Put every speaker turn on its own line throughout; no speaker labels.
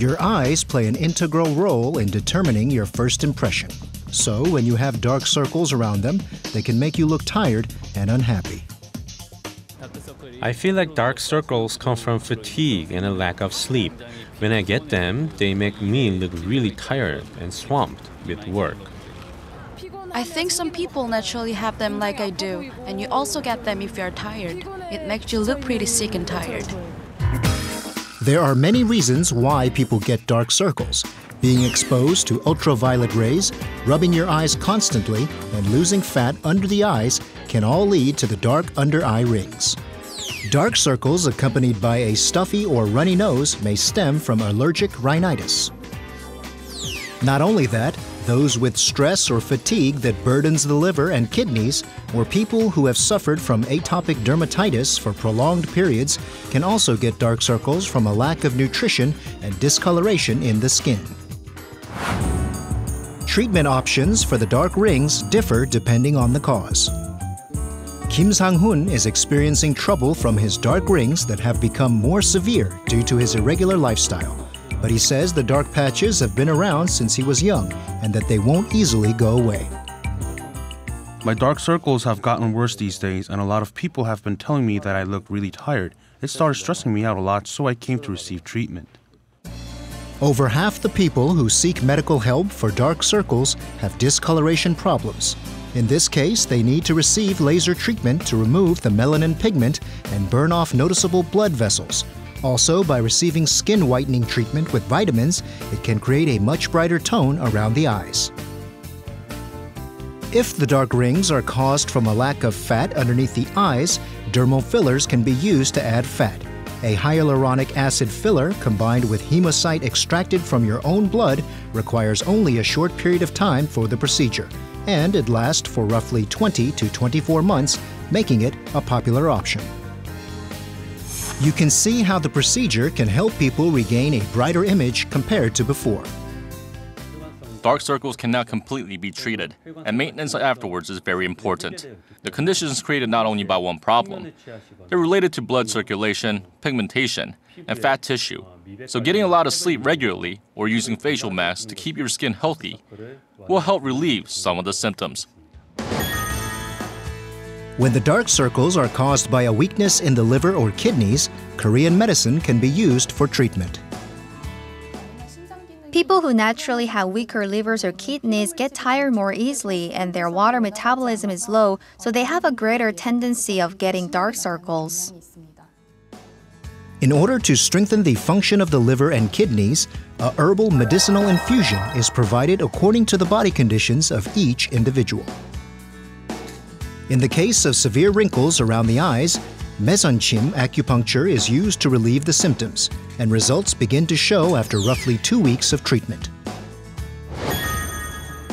Your eyes play an integral role in determining your first impression. So when you have dark circles around them, they can make you look tired and unhappy.
I feel like dark circles come from fatigue and a lack of sleep. When I get them, they make me look really tired and swamped with work.
I think some people naturally have them like I do, and you also get them if you're tired. It makes you look pretty sick and tired.
There are many reasons why people get dark circles. Being exposed to ultraviolet rays, rubbing your eyes constantly, and losing fat under the eyes can all lead to the dark under-eye rings. Dark circles accompanied by a stuffy or runny nose may stem from allergic rhinitis. Not only that, those with stress or fatigue that burdens the liver and kidneys, or people who have suffered from atopic dermatitis for prolonged periods can also get dark circles from a lack of nutrition and discoloration in the skin. Treatment options for the dark rings differ depending on the cause. Kim Sang-hoon is experiencing trouble from his dark rings that have become more severe due to his irregular lifestyle. But he says the dark patches have been around since he was young and that they won't easily go away.
My dark circles have gotten worse these days, and a lot of people have been telling me that I look really tired. It started stressing me out a lot, so I came to receive treatment.
Over half the people who seek medical help for dark circles have discoloration problems. In this case, they need to receive laser treatment to remove the melanin pigment and burn off noticeable blood vessels. Also, by receiving skin whitening treatment with vitamins, it can create a much brighter tone around the eyes. If the dark rings are caused from a lack of fat underneath the eyes, dermal fillers can be used to add fat. A hyaluronic acid filler combined with hemocyte extracted from your own blood requires only a short period of time for the procedure, and it lasts for roughly 20 to 24 months, making it a popular option. You can see how the procedure can help people regain a brighter image compared to before.
Dark circles cannot completely be treated, and maintenance afterwards is very important. The condition is created not only by one problem. They're related to blood circulation, pigmentation, and fat tissue. So getting a lot of sleep regularly or using facial masks to keep your skin healthy will help relieve some of the symptoms.
When the dark circles are caused by a weakness in the liver or kidneys, Korean medicine can be used for treatment.
People who naturally have weaker livers or kidneys get tired more easily, and their water metabolism is low, so they have a greater tendency of getting dark circles.
In order to strengthen the function of the liver and kidneys, a herbal medicinal infusion is provided according to the body conditions of each individual. In the case of severe wrinkles around the eyes, meseonchim acupuncture is used to relieve the symptoms, and results begin to show after roughly 2 weeks of treatment.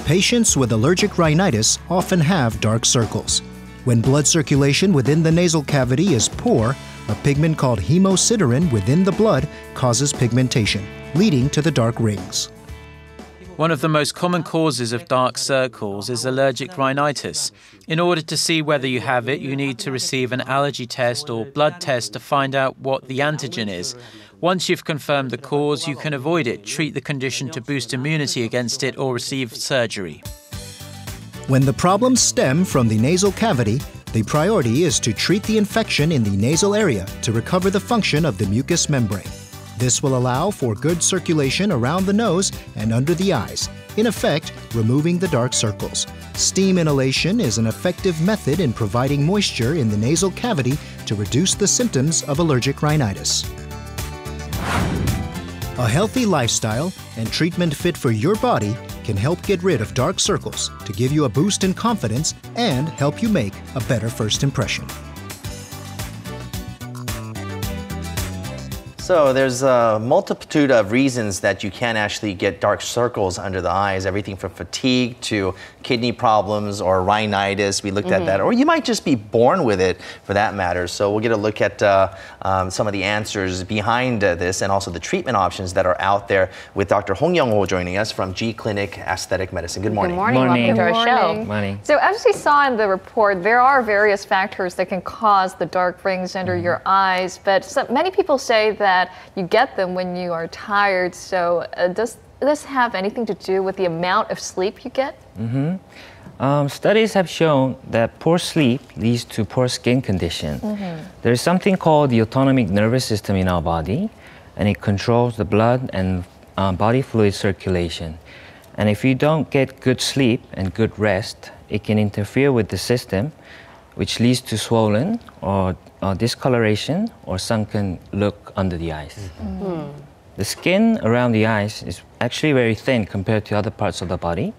Patients with allergic rhinitis often have dark circles. When blood circulation within the nasal cavity is poor, a pigment called hemosiderin within the blood causes pigmentation, leading to the dark rings.
One of the most common causes of dark circles is allergic rhinitis. In order to see whether you have it, you need to receive an allergy test or blood test to find out what the antigen is. Once you've confirmed the cause, you can avoid it, treat the condition to boost immunity against it, or receive surgery.
When the problems stem from the nasal cavity, the priority is to treat the infection in the nasal area to recover the function of the mucous membrane. This will allow for good circulation around the nose and under the eyes, in effect, removing the dark circles. Steam inhalation is an effective method in providing moisture in the nasal cavity to reduce the symptoms of allergic rhinitis. A healthy lifestyle and treatment fit for your body can help get rid of dark circles to give you a boost in confidence and help you make a better first impression.
So there's a multitude of reasons that you can actually get dark circles under the eyes, everything from fatigue to kidney problems or rhinitis. We looked at that, or you might just be born with it for that matter. So we'll get a look at some of the answers behind this and also the treatment options that are out there with Dr. Hong Young-ho joining us from G Clinic Aesthetic Medicine. Good morning.
Good morning. Welcome to our show.
Morning.
So as we saw in the report, there are various factors that can cause the dark rings under your eyes, but many people say that that you get them when you are tired. So does this have anything to do with the amount of sleep you get?
Studies have shown that poor sleep leads to poor skin condition. There's something called the autonomic nervous system in our body, and it controls the blood and body fluid circulation. And if you don't get good sleep and good rest, it can interfere with the system, which leads to swollen or discoloration or sunken look under the eyes. The skin around the eyes is actually very thin compared to other parts of the body,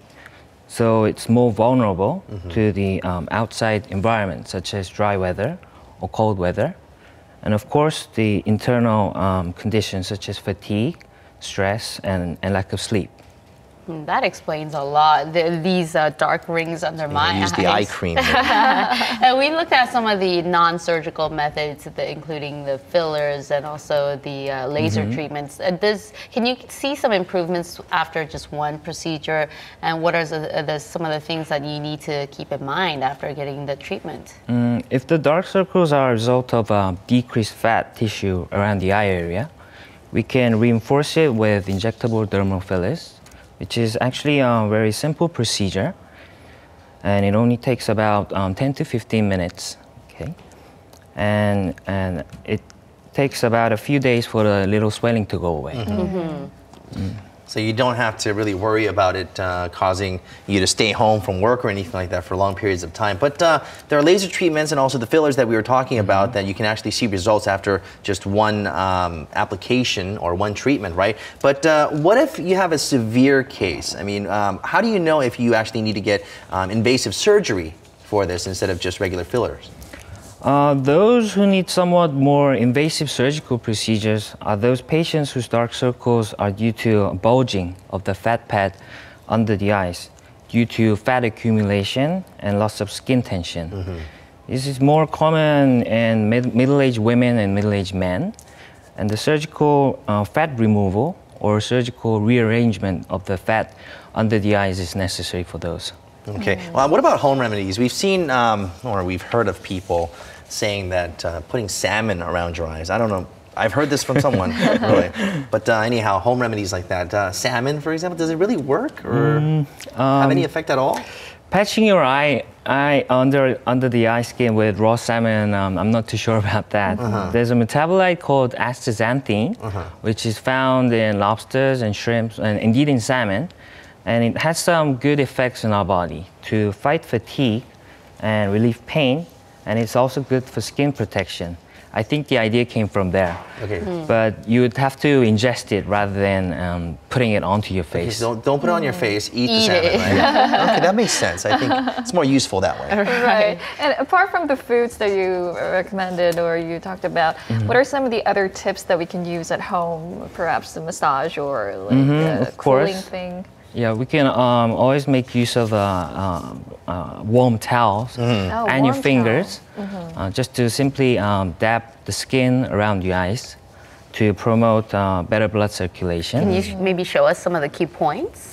so it's more vulnerable to the outside environment, such as dry weather or cold weather. And of course, the internal conditions such as fatigue, stress, and lack of sleep.
That explains a lot. These dark rings under my eyes.
Use the eye cream.
And we looked at some of the non-surgical methods, including the fillers and also the laser treatments. Can you see some improvements after just one procedure? And what are some of the things that you need to keep in mind after getting the treatment?
If the dark circles are a result of decreased fat tissue around the eye area, we can reinforce it with injectable dermal fillers, which is actually a very simple procedure, and it only takes about 10 to 15 minutes. Okay, and it takes about a few days for the little swelling to go away.
So you don't have to really worry about it causing you to stay home from work or anything like that for long periods of time. But there are laser treatments and also the fillers that we were talking about that you can actually see results after just one application or one treatment, right? But what if you have a severe case? I mean, how do you know if you actually need to get invasive surgery for this instead of just regular fillers?
Those who need somewhat more invasive surgical procedures are those patients whose dark circles are due to bulging of the fat pad under the eyes due to fat accumulation and loss of skin tension. This is more common in middle-aged women and middle-aged men, and the surgical fat removal or surgical rearrangement of the fat under the eyes is necessary for those.
Okay. Well, what about home remedies? We've seen, or we've heard of people saying that putting salmon around your eyes. I don't know. I've heard this from someone, really. But anyhow, home remedies like that. Salmon, for example, does it really work or have any effect at all?
Patching your eye under the eye skin with raw salmon, I'm not too sure about that. There's a metabolite called astaxanthin, which is found in lobsters and shrimps, and indeed in salmon. And it has some good effects in our body to fight fatigue and relieve pain, and it's also good for skin protection. I think the idea came from there. Okay. But you would have to ingest it rather than putting it onto your face.
Okay, so don't put it on your face, eat the salmon, right? Okay, that makes sense. I think it's more useful that way.
Right. And apart from the foods that you recommended or you talked about, what are some of the other tips that we can use at home? Perhaps a massage or like a cooling thing?
Yeah, we can always make use of warm towels and your fingers just to simply dab the skin around your eyes to promote better blood circulation.
Can you maybe show us some of the key points?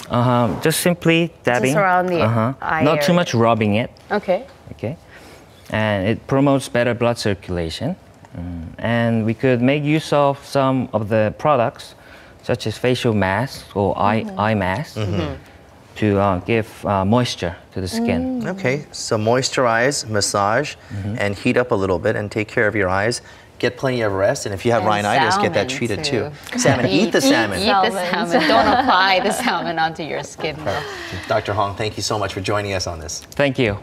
Just simply dabbing.
Just around the eye
Not too
area.
much rubbing it.
Okay.
Okay. And it promotes better blood circulation. And we could make use of some of the products such as facial masks or eye masks to give moisture to the skin.
Okay, so moisturize, massage, and heat up a little bit and take care of your eyes. Get plenty of rest, and if you have rhinitis, get that treated too. Salmon, eat the salmon.
Eat the salmon. Don't apply the salmon onto your skin.
Dr. Hong, thank you so much for joining us on this.
Thank you.